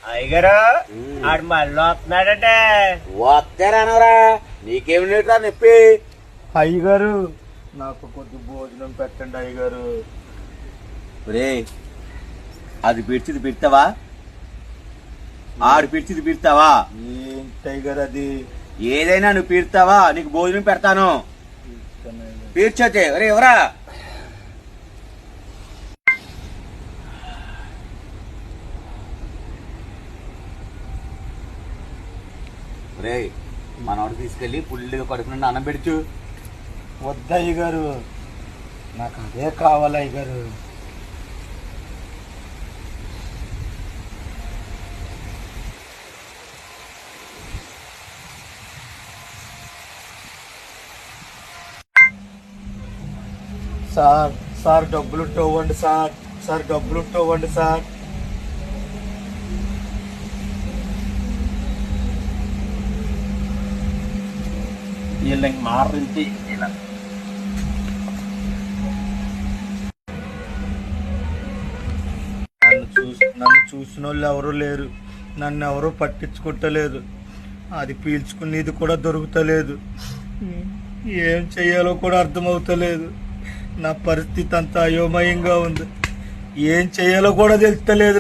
అయ్యగారు ఆడు మళ్ళీ వస్తున్నాడటే. వస్తారనరా నీకేమి లేట్రా నొప్పి. అయ్యగారు నాకు కొద్ది భోజనం పెట్టండి అయ్యగారు. రే అది పిడిచిది పిడతావా? ఆడు పిడిచిది పిడతావా? ఏంటి అయ్యగారు అది? ఏదైనా నువ్వు పీడతావా? నీకు భోజనం పెడతాను. పీడ్చోతే ఒరే ఎవరా? రే మనోడు తీసుకెళ్ళి పుల్లిగా కడుపు నుండి అన్నం పెడుచు. వద్దయ్యగారు నాకు అదే కావాలి అయ్యగారు. సార్ సార్ డబ్బులు ఇవ్వండి సార్. సార్ డబ్బులు ఇవ్వండి సార్. వీళ్ళకి మారింది. నన్ను చూసిన వాళ్ళు ఎవరు లేరు. నన్ను ఎవరు పట్టించుకుంటలేదు. అది పీల్చుకునేది కూడా దొరుకుతలేదు. ఏం చెయ్యాలో కూడా అర్థమవుతలేదు. నా పరిస్థితి అంతా అయోమయంగా ఉంది. ఏం చెయ్యాలో కూడా తెలుస్తలేదు.